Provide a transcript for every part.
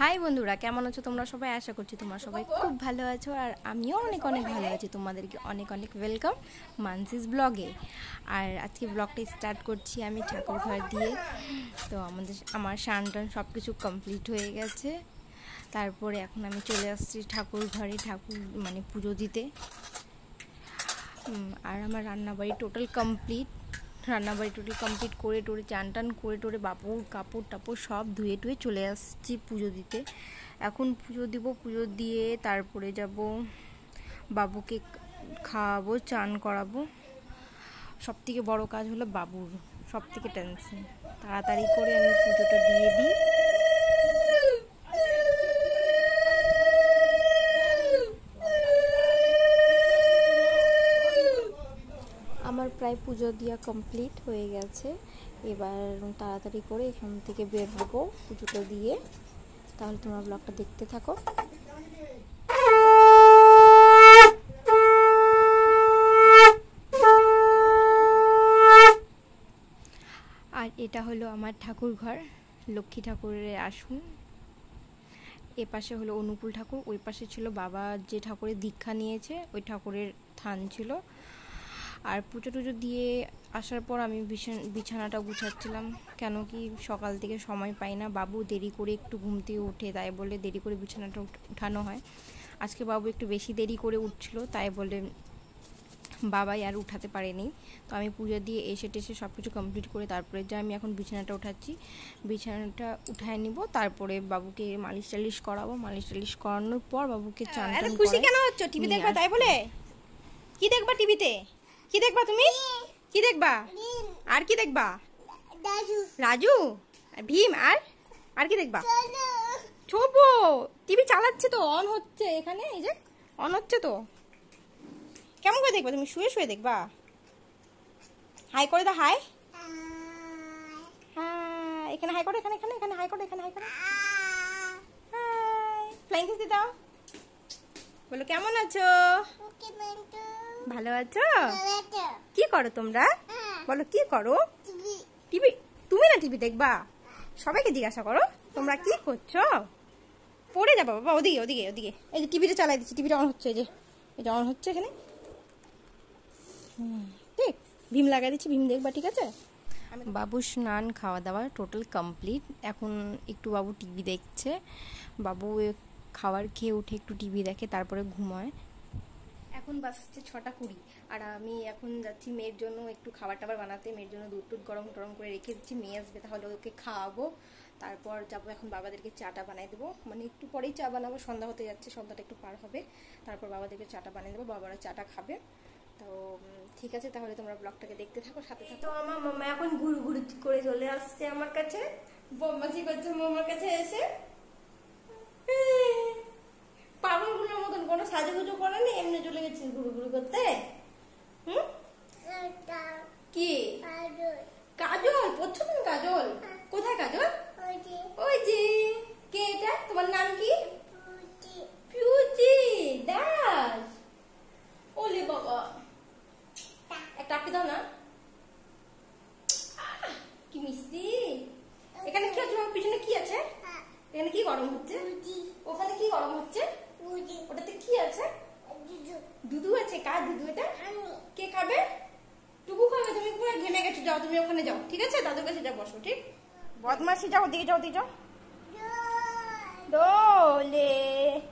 High বন্ধুরা, কেমন আছো তোমরা সবাই? আশা করছি তোমরা সবাই খুব ভালো আছো, আর আমিও অনেক অনেক ভালো আছি। তোমাদেরকে অনেক অনেক ওয়েলকাম মানসিস ব্লগে। আর আজকে ব্লগটা স্টার্ট করছি আমি ঠাকুর ঘর দিয়ে। তো আমার স্নান টান সব কিছু কমপ্লিট হয়ে গেছে। তারপরে এখন আমি চলে আসছি ঠাকুর ঘরে, ঠাকুর মানে পুজো দিতে। আর আমার রান্নাবাড়ি টোটাল কমপ্লিট করে টোরে চান টান করে টোরে বাবুর কাপড় টাপড় সব ধুয়ে টুয়ে চলে আসছি পুজো দিতে। এখন পুজো দিব, পুজো দিয়ে তারপরে যাব বাবুকে খাওয়াবো, চান করাবো। সব থেকে বড়ো কাজ হলো বাবুর, সব থেকে টেনশন। তাড়াতাড়ি করে আমি পুজোটা দিয়ে দিই। আমার প্রায় পুজো দেওয়া কমপ্লিট হয়ে গেছে। এবার তাড়াতাড়ি করে এখান থেকে বের হবো পুজোটা দিয়ে। তাহলে তোমরা ব্লগটা দেখতে থাকো। আর এটা হলো আমার ঠাকুর ঘর, লক্ষ্মী ঠাকুরের আসন। এ পাশে হলো অনুকূল ঠাকুর, ওই পাশে ছিল বাবা যে ঠাকুরের দীক্ষা নিয়েছে, ওই ঠাকুরের থান ছিল। আর পুজো টুজো দিয়ে আসার পর আমি বিছানাটা গুছাচ্ছিলাম, কেন কি সকাল থেকে সময় পাই না। বাবু দেরি করে একটু ঘুম থেকে ওঠে, তাই বলে দেরি করে বিছানাটা উঠানো হয়। আজকে বাবু একটু বেশি দেরি করে উঠছিল, তাই বলে বাবাই আর উঠাতে পারেনি। তো আমি পুজো দিয়ে এসে টেসে সব কিছু কমপ্লিট করে তারপরে আমি এখন বিছানাটা উঠাচ্ছি। বিছানাটা উঠায় নিব, তারপরে বাবুকে মালিশ টালিশ করাবো। মালিশ টালিশ করানোর পর বাবুকে চান টান করে। খুশি কেন হচ্ছ? টিভি দেখবা তাই বলে? কি দেখবা টিভিতে? কি দেখবা তুমি? কি দেখবা? আর কি দেখবা? রাজু আর ভীম। আর কি দেখবা? ছোপো টিভি চালাচ্ছে তো, অন হচ্ছে এখানে, এই যে অন হচ্ছে তো। কেমন করে দেখবা তুমি? শুয়ে শুয়ে দেখবা? হাই করে দাও, হাই। হ্যাঁ, এখানে হাই করো, এখানে এখানে এখানে হাই করো, এখানে হাই করো। হাই, ফ্লাইং কিস দিয়ে দাও। বলো কেমন আছো? ভালো আছো? কি করো তোমরা? বলো কি করো? টিভি? তুমি না টিভি দেখবা? সবাইকে জিজ্ঞাসা করো তোমরা কি করছো। পড়ে যাবো বাবা। ওদিকে ওদিকে ওদিকে, এই যে টিভিটা চালাই দিচ্ছি, টিভিটা অন হচ্ছে, এই যে এটা অন হচ্ছে এখানে। ঠিক, ভীম লাগাই দিচ্ছি, ভীম দেখবা, ঠিক আছে? বাবু স্নান খাওয়া দাওয়া টোটাল কমপ্লিট। এখন একটু বাবু টিভি দেখছে। বাবু খাবার খেয়ে উঠে একটু টিভি দেখে, তারপরে ঘুমায়। এখন বাজছে 6:20, আর আমি এখন যাচ্ছি মেয়ের জন্য একটু খাবার টাবার বানাতে। মেয়ের জন্য দুধ টুধ গরম টরম করে রেখে দিচ্ছি, মেয়ে আসবে, তাহলে ওকে খাওয়াবো। তারপর যাবো এখন বাবাদেরকে চাটা বানাই দেবো, মানে একটু পরেই চা বানাবো, সন্ধ্যা হতে যাচ্ছে, সন্ধ্যাটা একটু পার হবে। তারপর বাবাদেরকে চাটা বানিয়ে দেবো, বাবারা চাটা খাবে। তো ঠিক আছে, তাহলে তোমরা ব্লগটাকে দেখতে থাকো, সাথে থাকো। তো আমার মামা এখন ঘুরু ঘুরু করে চলে আসছে আমার কাছে, বদমাশি করছে মামার কাছে এসে। পাগলগুলোর মতন কোনো সাজুগুজু করেনি, এমনি চলে গেছে ঘুরু ঘুরু করতে। কি কাজল পড়ছো তুমি? কাজল কোথায়? কাজল ওই যে। কে এটা? তোমার নাম কি? পিউজি দাস। ওলে বাবা, একটা আপনি দাও না। কি মিষ্টি। এখানে কি আছে? পিছনে কি আছে? এখানে কি গরম হচ্ছে? ওখানে কি গরম হচ্ছে? ওটাতে কি আছে? দুধু আছে। কার দুধু এটা? কে খাবে? টুকু খাবে। তুমি পুরো ঘেমে গেছো, যাও তুমি ওখানে যাও, ঠিক আছে? দাদুর কাছে যাও, বসো। ঠিক, বদমাসি, যাও দিকে, যাও দিকে যাও। দোলে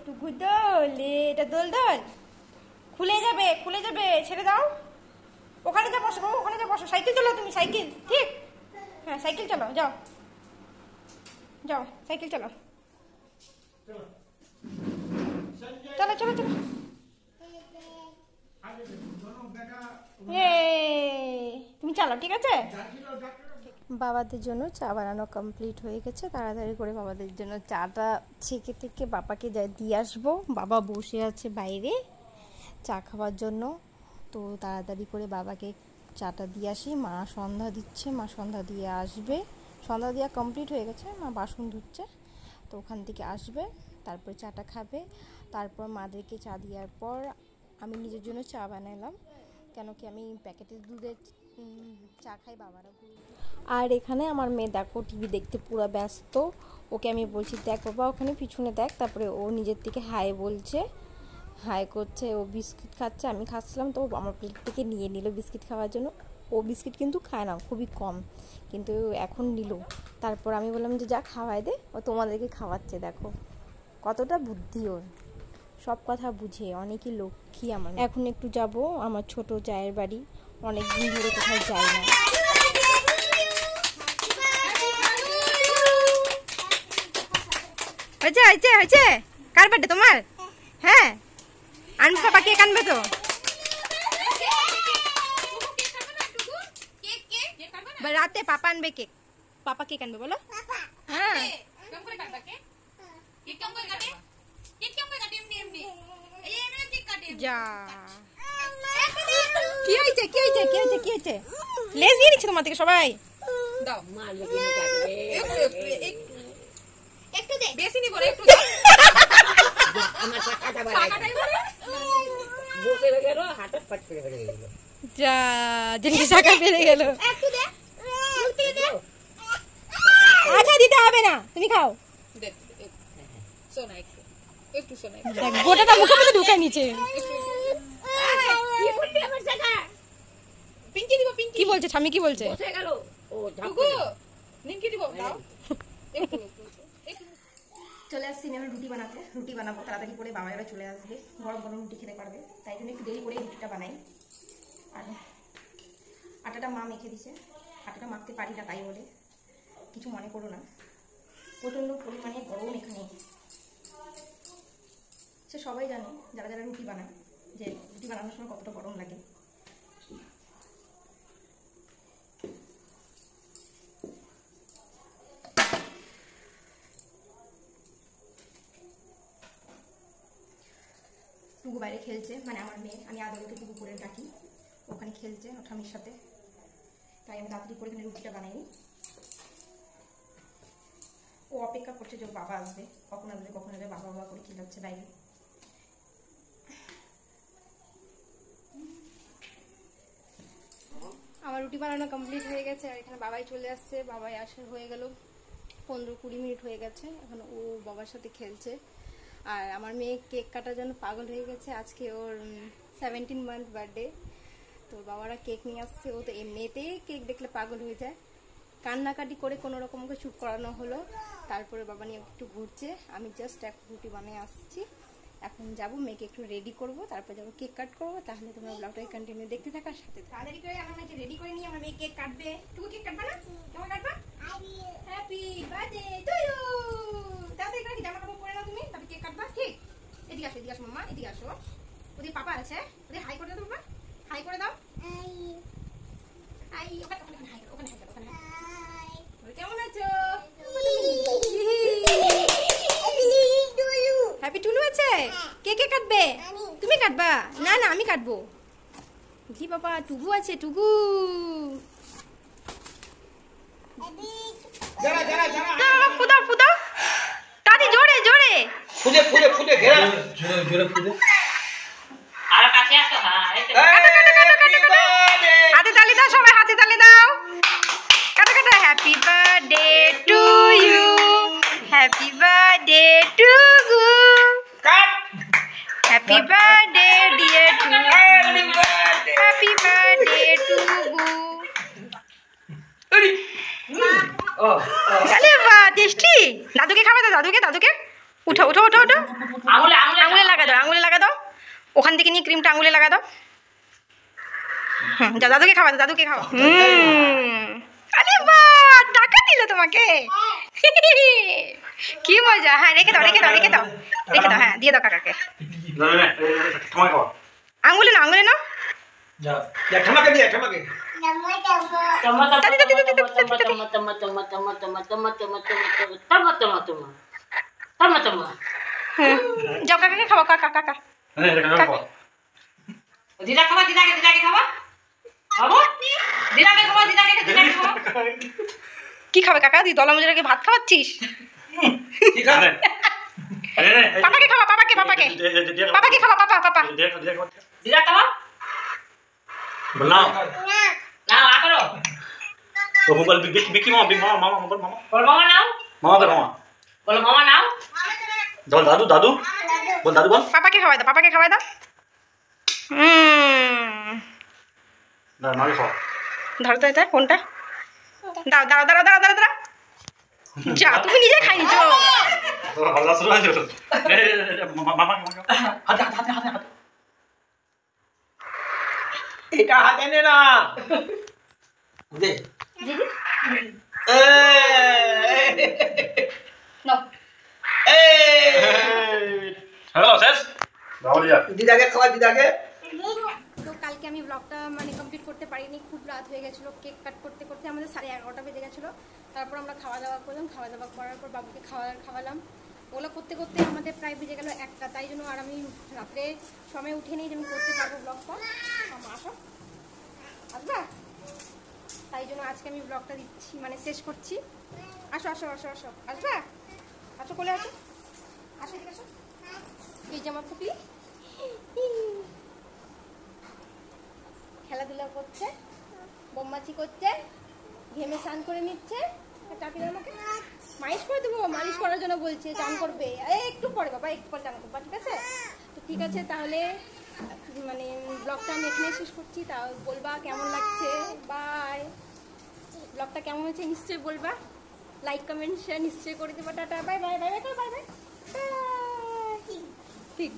টুকু দোলে, এটা দোল দোল, খুলে যাবে, খুলে যাবে, ছেড়ে দাও। ওখানে যা বসো, ওখানে যা বসো। সাইকেল চালাও তুমি, সাইকেল। ঠিক, হ্যাঁ সাইকেল চালাও, যাও যাও সাইকেল চালাও। চলো চলো চলো। তুমি চালাও, ঠিক আছে? বাবাদের জন্য চা বানানো কমপ্লিট হয়ে গেছে। তাড়াতাড়ি করে বাবাদের জন্য চাটা ছেঁকে থেকে বাবাকে দিয়ে আসবো। বাবা বসে আছে বাইরে চা খাওয়ার জন্য। তো তাড়াতাড়ি করে বাবাকে চাটা দিয়ে আসি। মা সন্ধ্যা দিচ্ছে, মা সন্ধ্যা দিয়ে আসবে। সন্ধ্যা দেওয়া কমপ্লিট হয়ে গেছে, মা বাসন ধুচ্ছে। তো ওখান থেকে আসবে, তারপরে চাটা খাবে। তারপর মাদেরকে চা দেওয়ার পর আমি নিজের জন্য চা বানালাম, কেন কি আমি প্যাকেটের দুধের চা খাই, বাবারা আর এখানে আমার মেয়ে দেখো টিভি দেখতে পুরো ব্যস্ত। ওকে আমি বলছি দেখ বাবা ওখানে পিছনে দেখ, তারপরে ও নিজের থেকে হাই বলছে, হাই করছে। ও বিস্কিট খাচ্ছে, আমি খাচ্ছিলাম তো আমার প্লেট থেকে নিয়ে নিল বিস্কিট খাওয়ার জন্য। ও বিস্কিট কিন্তু খায় না, খুবই কম, কিন্তু এখন নিল। তারপর আমি বললাম যে যা খাওয়াই দে, ও তোমাদেরকে খাওয়াচ্ছে। দেখো কতটা বুদ্ধি ওর, সব কথা বুঝে, অনেকই লক্ষ্মী আমার। এখন একটু যাব আমার ছোট জায়ের বাড়ি, অনেক দিন ধরে কোথাও যাই না। হয়েছে হয়েছে হয়েছে, কার বার্থডে তোমার? হ্যাঁ আনবে পাপা, কেক আনবে তো। রাতে পাপা আনবে কেক, পাপা কেক আনবে বলো। হ্যাঁ যা, কি হয়েছে কি হয়েছে কি হয়েছে কি হয়েছে? লেজ দিয়ে নিচ্ছে তোমার থেকে সবাই। দাও একটু দে, বেশি নিব রে, একটু দাও। আমার টাকাটা বাড়াই বসে গেল, হাতে পাট করে গেল। যা জিনিস টাকা পেরে গেল। একটু দে, উল্টে দে। আচ্ছা দিতে হবে না, তুমি খাও। দে সোনা, একটু একটু সোনা, দেখ গোটাটা মুখে মধ্যে ঢুকাই নিচে। কি করবি আমার টাকা? পিঙ্কি দিব, পিঙ্কি। কি বলছে স্বামী, কি বলছে? বসে গেল ও ঢুকু, নিমকি দিব দাও একটু। চলে আসছি আমি রুটি বানাতে, রুটি বানাবো তাড়াতাড়ি করে, বাবা এবার চলে আসবে, গরম গরম রুটি খেতে পারবে, তাই জন্য একটু দেরি করে রুটিটা বানাই। আর আটাটা মা মেখে দিছে, আটাটা মাখতে পারি না তাই বলে কিছু মনে করো না, প্রচণ্ড পরিমাণে গরম এখানে। সে সবাই জানে যারা যারা রুটি বানায় যে রুটি বানানোর সময় কতটা গরম লাগে। টুকু বাইরে খেলছে, মানে আমার মেয়ে, আমি আদরকে টুকু করে ডাকি, ওখানে খেলছে ওর ঠামির সাথে, তাই আমি তাড়াতাড়ি করে এখানে রুটিটা বানাইনি। ও অপেক্ষা করছে যে বাবা আসবে, কখন আসবে কখন আসবে, বাবা বাবা করে চিল্লাচ্ছে বাইরে। আমার রুটি বানানো কমপ্লিট হয়ে গেছে, আর এখানে বাবাই চলে আসছে, বাবাই আসার হয়ে গেল 15-20 মিনিট হয়ে গেছে, এখন ও বাবার সাথে খেলছে। আর আমার মেয়ে কেক কাটার জন্য পাগল হয়ে গেছে, আজকে ওর 17 মান্থ বার্থডে, তো বাবারা কেক নিয়ে আসছে। ও তো এমনিতেই কেক দেখলে পাগল হয়ে যায়, কান্নাকাটি করে কোনো রকম ওকে চুপ করানো হলো, তারপরে বাবা নিয়ে একটু ঘুরছে। আমি জাস্ট এক রুটি বানিয়ে আসছি, এখন যাবো মেয়েকে একটু রেডি করব, তারপর যাবো কেক কাট করবো। তাহলে তোমরা ব্লগটাকে কন্টিনিউ দেখতে থাকার সাথে তাড়াতাড়ি করে আমার মেয়েকে রেডি করে নিয়ে আমার মেয়ে কেক কাটবে। তুই কেক কাটবা না? কেমন কাটবা? Happy birthday to you. তাড়াতাড়ি করে জামা কাপড় পরে নাও তুমি, তারপর কেক কাটবা। ঠিক, এদিকে আসো, এদিকে আসো মাম্মা, এদিকে আসো। ওদের পাপা আছে, ওদের হাই করে দাও বাবা, হাই করে দাও। হাই, ওখানে ওখানে হাই, ওখানে হাই, ওখানে হাই। কেমন আছো? হ্যাপি টুলু আছে? কে কে কাটবে? তুমি কাটবা? না না আমি কাটবো। কি বাবা, টুগু আছে, টুগু। ফুদাও ফুদাও দাদি, জোরে জোরে ফুদে ফুদে ফুদে ঘেরা, জোরে জোরে ফুদে। আর কাছে আসো। হ্যাঁ এই তো হাতে তালি দাও সবাই, হাতে তালি দাও। কাটা কাটা। Happy birthday to you, happy birthday to গু, কাট। Happy birthday dear to, happy birthday to গু। ও আরে বাহ, টেস্টি। দাদুকে খাবে তো, দাদুকে, দাদুকে উঠো উঠো উঠো উঠো। আঙুলে আঙুলে আঙুলে লাগা দাও, আঙুলে লাগা দাও, ওখান থেকে নিয়ে ক্রিমটা আঙুলে লাগা দাও। যা দাদুকে খাওয়া, দাদুকে খাওয়া। আরে বাহ, টাকা দিল তোমাকে, কি মজা। হ্যাঁ রেখে দাও রেখে দাও রেখে দাও রেখে দাও, হ্যাঁ দিয়ে দাও কাকাকে। না না তোমার খাওয়া। আঙুলে নাও, আঙুলে নাও। যা যা ঠামাকে দিয়া, ঠামাকে। যাও কাকাকে খাওয়া, কাকা কাকা। হ্যাঁ এটা খাওয়া। দিদা খাবা, দিদাকে দিদাকে খাবা বাবু, দিদাকে খাবা, দিদাকে দিদাকে খাবা। কি খাবে কাকা? দি দলা মুজরাকে ভাত খাওয়াচ্ছিস? কি খাবে? আরে রে পাপাকে খাওয়া, পাপাকে পাপাকে পাপাকে খাওয়া, পাপা পাপা। দিদা খাবা বলাও। না আ করো। তো বল বিকি মামা বিকি মামা মামা বল মামা বল মামা নাও মামা বল মামা বল মামা নাও বল দাদু দাদু বল দাদু বল পাপাকে খাওয়াই দাও, পাপাকে খাওয়াই দাও। না মাকে খাওয়া ধরো তো এটা কোনটা, দাও দাঁড়াও দাঁড়াও দাঁড়াও দাঁড়াও দাঁড়াও। যা তুমি নিজে খাই নিচ্ছ। তোরা ভালো শুরু হয়ে গেল মামা হাতে হাতে হাতে হাতে এটা হাতে নে না দে নাও হ্যালো শেষ দিদাকে খাওয়া দিদাকে তো কালকে আমি ব্লগটা মানে কমপ্লিট করতে পারিনি, খুব রাত হয়ে গেছিলো। কেক কাট করতে করতে আমাদের 11:30 বেজে গেছিলো। তারপর আমরা খাওয়া দাওয়া করলাম, খাওয়া দাওয়া করার পর বাবুকে খাওয়ালাম। ওগুলো করতে করতে আমাদের প্রায় বেজে গেল 1টা। তাই জন্য আর আমি রাত্রে সময় উঠে নিই যে আমি করতে পারবো ব্লগটা। আসো আসবা, তাই জন্য আজকে আমি ব্লগটা দিচ্ছি মানে শেষ করছি। আসো আসো আসো আসো আসবা, আসো কোলে আসো, আসো এদিকে আসো। এই যে আমার পুপি খেলাধুলা করছে, বোম্মাচি করছে, ঘেমে স্নান করে নিচ্ছে। টাকি দাও আমাকে, মালিশ করে দেবো, মালিশ করার জন্য বলছে, চান করবে। একটু পরে বাবা, একটু পরে চান করবা, ঠিক আছে? তো ঠিক আছে, তাহলে মানে ব্লগটা আমি এখানে শেষ করছি। তা বলবা কেমন লাগছে, বাই। ব্লগটা কেমন হয়েছে নিশ্চয়ই বলবা, লাইক কমেন্ট শেয়ার নিশ্চয়ই করে দেবা। Tata, bye bye bye bye bye bye. ঠিক।